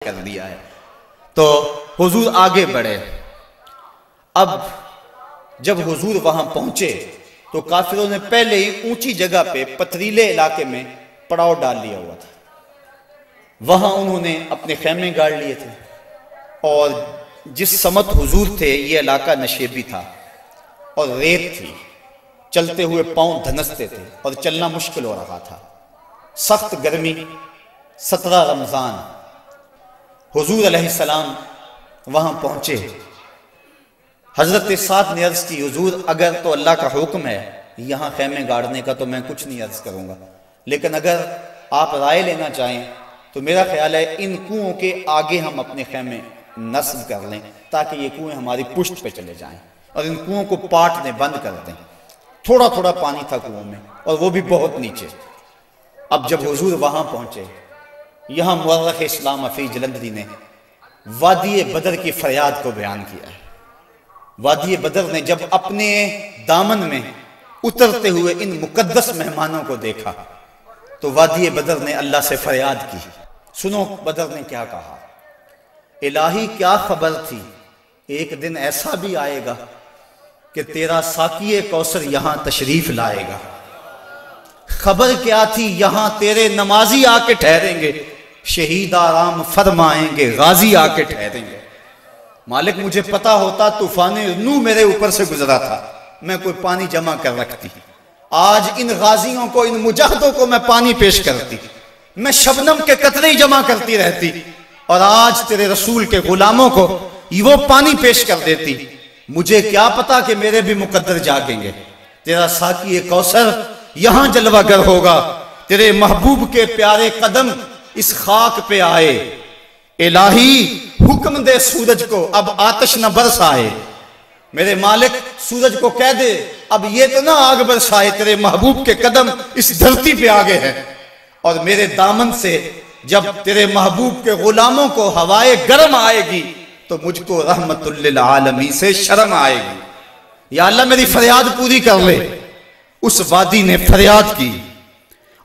کر دیا ہے۔ تو حضور آگے بڑھے۔ اب جب حضور وہاں پہنچے تو کافروں نے پہلے ہی اونچی جگہ پہ پتھریلے علاقے میں پڑاؤ ڈال لیا ہوا تھا، وہاں انہوں نے اپنے خیمے گاڑ لیے تھے، اور جس سمت حضور تھے یہ علاقہ نشیبی تھا اور ریت تھی، چلتے ہوئے پاؤں دھنستے تھے اور چلنا مشکل ہو رہا تھا، سخت گرمی، 17 رمضان۔ حضور علیہ السلام وہاں پہنچے۔ حضرت سعد نے عرض کی حضور اگر تو اللہ کا حکم ہے یہاں خیمے گاڑنے کا تو میں کچھ نہیں عرض کروں گا، لیکن اگر آپ رائے لینا چاہیں تو میرا خیال ہے ان کنوؤں کے آگے ہم اپنے خیمے نصب کر لیں تاکہ یہ کنویں ہماری پشت پہ چلے جائیں، اور ان کنوؤں کو پاٹ دیں، بند کر دیں۔ تھوڑا تھوڑا پانی تھا کنووں میں اور وہ بھی بہت نیچے۔ اب جب حضور وہاں پہنچے، یہاں مورخ اسلام حفیظ جلندری نے وادی بدر کی فریاد کو بیان کیا ہے۔ وادی بدر نے جب اپنے دامن میں اترتے ہوئے ان مقدس مہمانوں کو دیکھا تو وادی بدر نے اللہ سے فریاد کی۔ سنو بدر نے کیا کہا، الہی کیا خبر تھی، ایک دن ایسا بھی آئے گا کہ تیرا ساقی کوثر یہاں تشریف لائے گا۔ خبر کیا تھی، یہاں تیرے نمازی آ کے ٹھہریں گے، شہید آرام فرمائیں گے، غازی آ کے ٹھہریں گے۔ مالک مجھے پتا ہوتا طوفان نوح میرے اوپر سے گزرا تھا، میں کوئی پانی جمع کر رکھتی، آج ان غازیوں کو، ان مجاہدوں کو میں پانی پیش کرتی، میں شبنم کے قطرے ہی جمع کرتی رہتی، اور آج تیرے رسول کے غلاموں کو وہ پانی پیش کر دیتی۔ مجھے کیا پتا کہ میرے بھی مقدر جاگیں گے، تیرا ساقی کوثر یہاں جلوہ گر ہوگا، تیرے محبوب کے پیارے قدم اس خاک پہ آئے، الہی حکم دے سورج کو اب آتش نہ برس آئے، میرے مالک سورج کو کہہ دے اب یہ تو نہ آگ برسائے، تیرے محبوب کے قدم اس دھرتی پہ آگے ہیں، اور میرے دامن سے جب تیرے محبوب کے غلاموں کو ہوائے گرم آئے گی تو مجھ کو رحمت للعالمین سے شرم آئے گی، یا اللہ میری فریاد پوری کر لے۔ اس وادی نے فریاد کی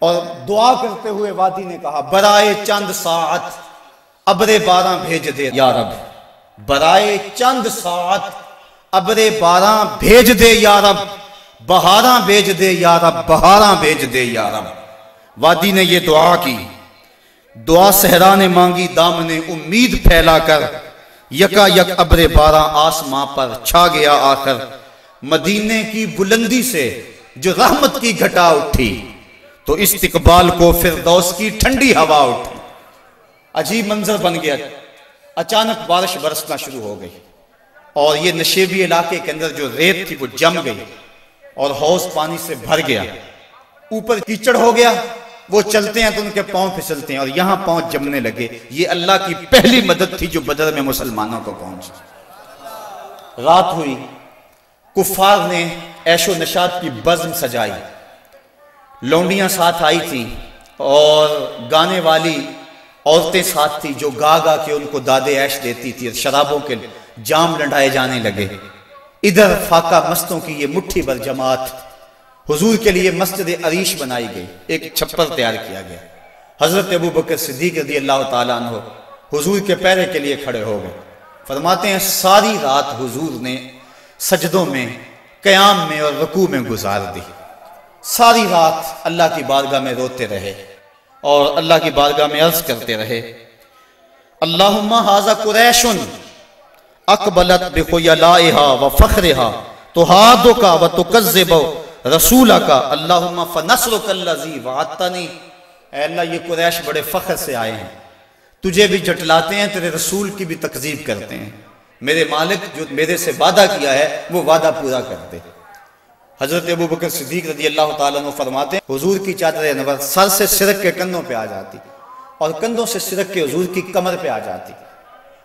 اور دعا کرتے ہوئے وادی نے کہا برائے چند ساعت ابر باراں بھیج دے یا رب، برائے چند ساعت ابر باراں بھیج دے یا رب، بہاراں بھیج دے یا رب، بہاراں بھیج دے یا رب۔ وادی نے یہ دعا کی، دعا صحرا نے مانگی دامن امید پھیلا کر، یکا یک ابر باراں آسماں پر چھا گیا آخر، مدینے کی بلندی سے جو رحمت کی گھٹا اٹھی تو استقبال کو فردوس کی ٹھنڈی ہوا اٹھی۔ عجیب منظر بن گیا، اچانک بارش برسنا شروع ہو گئی اور یہ نشیبی علاقے کے اندر جو ریت تھی وہ جم گئی اور حوض پانی سے بھر گیا، اوپر کیچڑ ہو گیا، وہ چلتے ہیں تو ان کے پاؤں پھسلتے ہیں اور یہاں پاؤں جمنے لگے۔ یہ اللہ کی پہلی مدد تھی جو بدر میں مسلمانوں کو پہنچی۔ رات ہوئی، کفار نے عیش و نشاط کی بزم سجائی، لونڈیاں ساتھ آئی تھیں اور گانے والی عورتیں ساتھ تھی جو گا گا کے ان کو داد عیش دیتی تھی، شرابوں کے جام لنڈائے جانے لگے۔ ادھر فاقہ مستوں کی یہ مٹھی بھر جماعت، حضور کے لیے مسجد عریش بنائی گئی، ایک چھپر تیار کیا گیا، حضرت ابوبکر صدیق رضی اللہ تعالیٰ عنہ حضور کے پیرے کے لیے کھڑے ہو گئے۔ فرماتے ہیں ساری رات حضور نے سجدوں میں، قیام میں اور رکوع میں گزار دی، ساری رات اللہ کی بارگاہ میں روتے رہے اور اللہ کی بارگاہ میں عرض کرتے رہے اللہم ھذا قریش اقبلت بخیلائھا وفخرھا تحادک وتکذب رسولک اللہم فنصرک الذی وعدتنی۔ اے اللہ یہ قریش بڑے فخر سے آئے ہیں، تجھے بھی جھٹلاتے ہیں، تیرے رسول کی بھی تکذیب کرتے ہیں، میرے مالک جو میرے سے وعدہ کیا ہے وہ وعدہ پورا کرتے۔ حضرت ابوبکر صدیق رضی اللہ تعالیٰ عنہ فرماتے ہیں حضور کی چادر انور سر سے سرک کے کندھوں پہ آ جاتی اور کندھوں سے سرک کے حضور کی کمر پہ آ جاتی،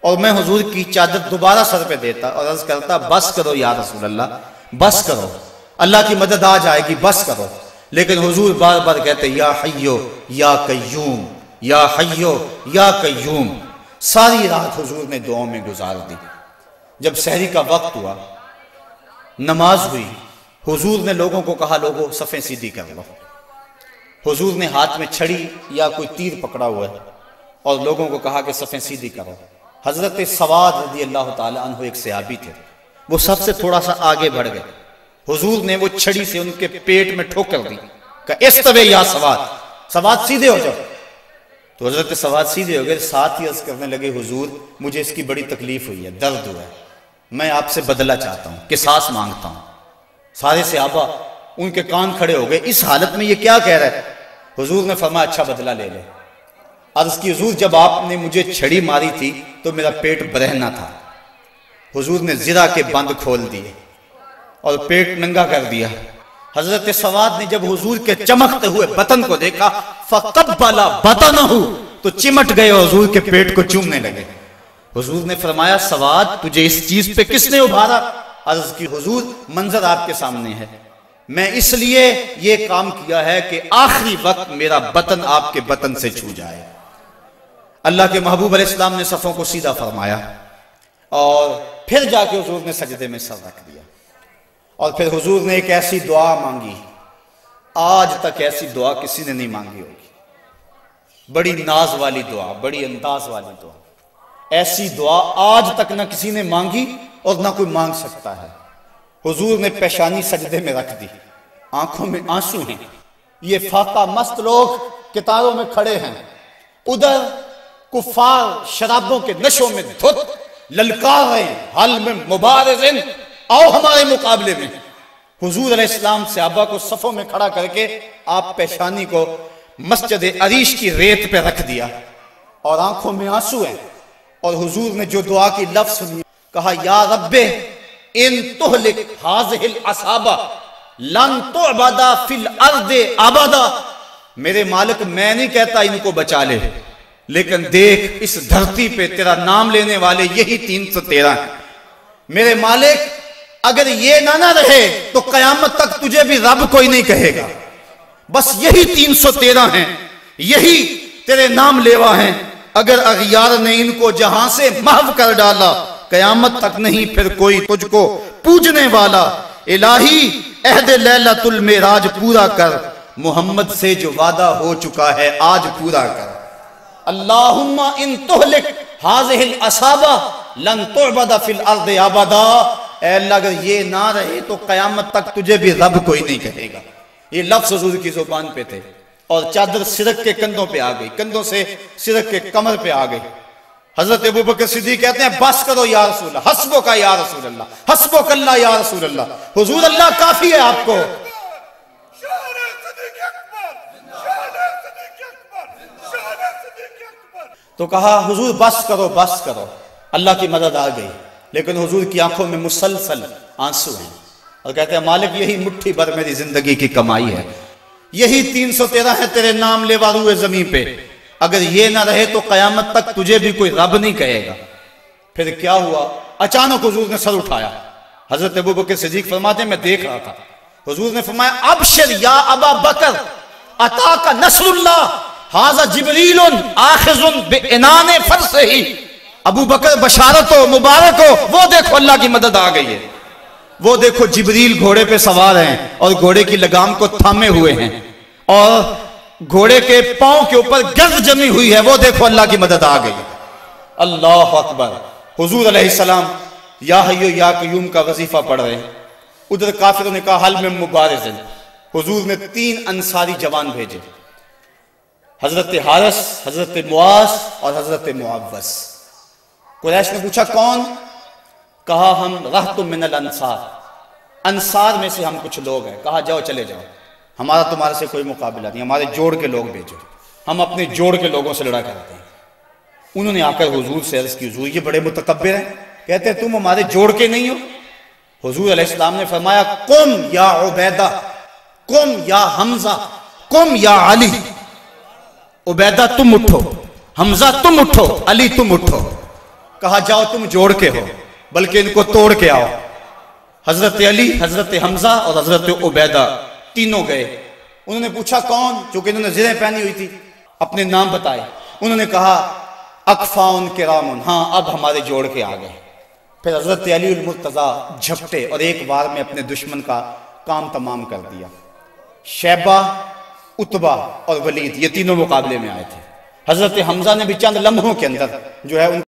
اور میں حضور کی چادر دوبارہ سر پہ دیتا اور عرض کرتا بس کرو یا رسول اللہ، بس کرو، اللہ کی مدد آ جائے گی، بس کرو۔ لیکن حضور بار بار کہتے یا حیو یا قیوم، یا حیو یا قیوم۔ ساری رات حضور نے دعاؤں میں گزار دی۔ جب سحری کا وقت ہوا، نماز ہوئی، حضور نے لوگوں کو کہا لوگوں صفیں سیدھی کر لو۔ حضور نے ہاتھ میں چھڑی یا کوئی تیر پکڑا ہوا ہے، اور لوگوں کو کہا کہ صفیں سیدھی کرو۔ حضرت سواد رضی اللہ تعالیٰ عنہ ایک صحابی تھے، وہ سب سے تھوڑا سا آگے بڑھ گئے، حضور نے وہ چھڑی سے ان کے پیٹ میں ٹھوکر دی، کہا استوے یا سواد، سواد سیدھے ہو جاؤ۔ تو حضرت سواد سیدھے ہو گئے، ساتھ ہی عرض کرنے لگے حضور مجھے اس کی بڑی تکلیف ہوئی ہے، درد ہوا ہے، میں آپ سے بدلہ چاہتا ہوں، قصاص مانگتا ہوں۔ سارے صحابہ ان کے کان کھڑے ہو گئے، اس حالت میں یہ کیا کہہ رہا ہے؟ حضور نے فرمایا اچھا بدلہ لے لے۔ عرض کی حضور جب آپ نے مجھے چھڑی ماری تھی تو میرا پیٹ برہنہ تھا، حضور نے زرہ کے بند کھول دیے اور پیٹ ننگا کر دیا۔ حضرت سواد نے جب حضور کے چمکتے ہوئے بطن کو دیکھا فَقَبَّلَ بَطَنَهُ، تو چمٹ گئے اور حضور کے پیٹ کو چومنے لگے۔ حضور نے فرمایا سواد تجھے اس چیز پہ کس نے ابھارا؟ عرض کی حضور منظر آپ کے سامنے ہے، میں اس لیے یہ کام کیا ہے کہ آخری وقت میرا بطن آپ کے بطن سے چھو جائے۔ اللہ کے محبوب علیہ السلام نے صفوں کو سیدھا فرمایا اور پھر جا کے حضور نے سجدے میں سر رکھ دیا، اور پھر حضور نے ایک ایسی دعا مانگی، آج تک ایسی دعا کسی نے نہیں مانگی ہوگی، بڑی ناز والی دعا، بڑی انداز والی دعا، ایسی دعا آج تک نہ کسی نے مانگی اور نہ کوئی مانگ سکتا ہے۔ حضور نے پیشانی سجدے میں رکھ دی، آنکھوں میں آنسو ہیں، یہ فاقہ مست لوگ کتاروں میں کھڑے ہیں، ادھر کفار شرابوں کے نشوں میں دھت للکار رہے ہیں، حل میں مبارزن، آؤ ہمارے مقابلے میں۔ حضور علیہ السلام صحابہ کو صفوں میں کھڑا کر کے آپ پیشانی کو مسجد عریش کی ریت پہ رکھ دیا اور آنکھوں میں آنسو ہیں، اور حضور نے جو دعا کی لفظ سنی، کہا یا رب ان تہلک ہذہ العصابہ لن تعبد فی الارض ابدا، میرے مالک میں نہیں کہتا ان کو بچا لے، لیکن دیکھ اس دھرتی پہ تیرا نام لینے والے یہی 313 ہیں، میرے مالک اگر یہ نہ رہے تو قیامت تک تجھے بھی رب کوئی نہیں کہے گا، بس یہی 313 ہیں، یہی تیرے نام لیوا ہیں، اگر اغیار نے ان کو جہاں سے محو کر ڈالا قیامت تک نہیں پھر کوئی تجھ کو پوجنے والا، الہی عہد لیلۃ المعراج پورا کر، محمد سے جو وعدہ ہو چکا ہے آج پورا کر۔ اللہم ان تہلک ہذہ العصابہ لن تعبد فی الارض ابدا، اے اللہ اگر یہ نہ رہے تو قیامت تک تجھے بھی رب کوئی نہیں کہے گا۔ یہ لفظ حضور کی زبان پہ تھے، اور چادر سرک کے کندھوں پہ آ گئی، کندھوں سے سرک کے کمر پہ آ گئی۔ حضرت ابوبکر صدیق کہتے ہیں بس کرو یا رسول اللہ، حسبک یا رسول اللہ، حسبک اللہ یا رسول اللہ، حضور اللہ کافی ہے آپ کو۔ تو کہا حضور بس کرو، اللہ کی مدد آ گئی، لیکن حضور کی آنکھوں میں مسلسل آنسو ہیں، اور کہتے ہیں مالک یہی مٹھی بھر میری زندگی کی کمائی ہے، یہی 313 ہے تیرے نام لیوا روئے زمین پہ، اگر یہ نہ رہے تو قیامت تک تجھے بھی کوئی رب نہیں کہے گا۔ پھر کیا ہوا؟ اچانک حضور نے سر اٹھایا، حضرت ابوبکر صدیق فرماتے ہیں میں دیکھ رہا تھا، حضور نے فرمایا ابشر یا ابا بکر اتاک نصر اللہ ھذا جبریل آخذ بعنان فرسہ، ابو بکر بشارت ہو، مبارک ہو، وہ دیکھو اللہ کی مدد آ گئی ہے، وہ دیکھو جبریل گھوڑے پہ سوار ہیں اور گھوڑے کی لگام کو تھامے ہوئے ہیں، اور گھوڑے کے پاؤں کے اوپر گرد جمی ہوئی ہے، وہ دیکھو اللہ کی مدد آ گئی۔ اللہ اکبر۔ حضور علیہ السلام یا حیو یا قیوم کا وظیفہ پڑھ رہے ہیں، ادھر کافروں نے کہا حل میں مبارزن، حضور نے 3 انصاری جوان بھیجے، حضرت حارث، حضرت معاذ اور حضرت معوذ۔ قریش نے پوچھا کون؟ کہا ہم رہت من الانصار، انصار میں سے ہم کچھ لوگ ہیں، کہا جاؤ چلے جاؤ، ہمارا تمہارے سے کوئی مقابلہ نہیں، ہمارے جوڑ کے لوگ بھیجو، ہم اپنے جوڑ کے لوگوں سے لڑا کرتے ہیں۔ انہوں نے آ کر حضور سے عرض کی حضور یہ بڑے متکبر ہیں، کہتے ہیں تم ہمارے جوڑ کے نہیں ہو۔ حضور علیہ السلام نے فرمایا قم یا عبیدہ، قم یا حمزہ، قم یا علی، عبیدہ تم اٹھو، حمزہ تم اٹھو، علی تم اٹھو۔ کہا جاؤ تم جوڑ کے ہو، بلکہ ان کو توڑ کے آؤ۔ حضرت علی، حضرت حمزہ اور حضرت عبیدہ تینوں گئے۔ انہوں نے پوچھا کون؟ چونکہ انہوں نے زرہیں پہنی ہوئی تھی، اپنے نام بتائے۔ انہوں نے کہا اکفاؤن کرامن، ہاں اب ہمارے جوڑ کے آ گئے۔ پھر حضرت علی المرتضیٰ جھپٹے اور ایک بار میں اپنے دشمن کا کام تمام کر دیا۔ شیبہ، عتبہ اور ولید یہ تینوں مقابلے میں آئے تھے۔ حضرت حمزہ نے بھی چند لمحوں کے اندر جو ہے ان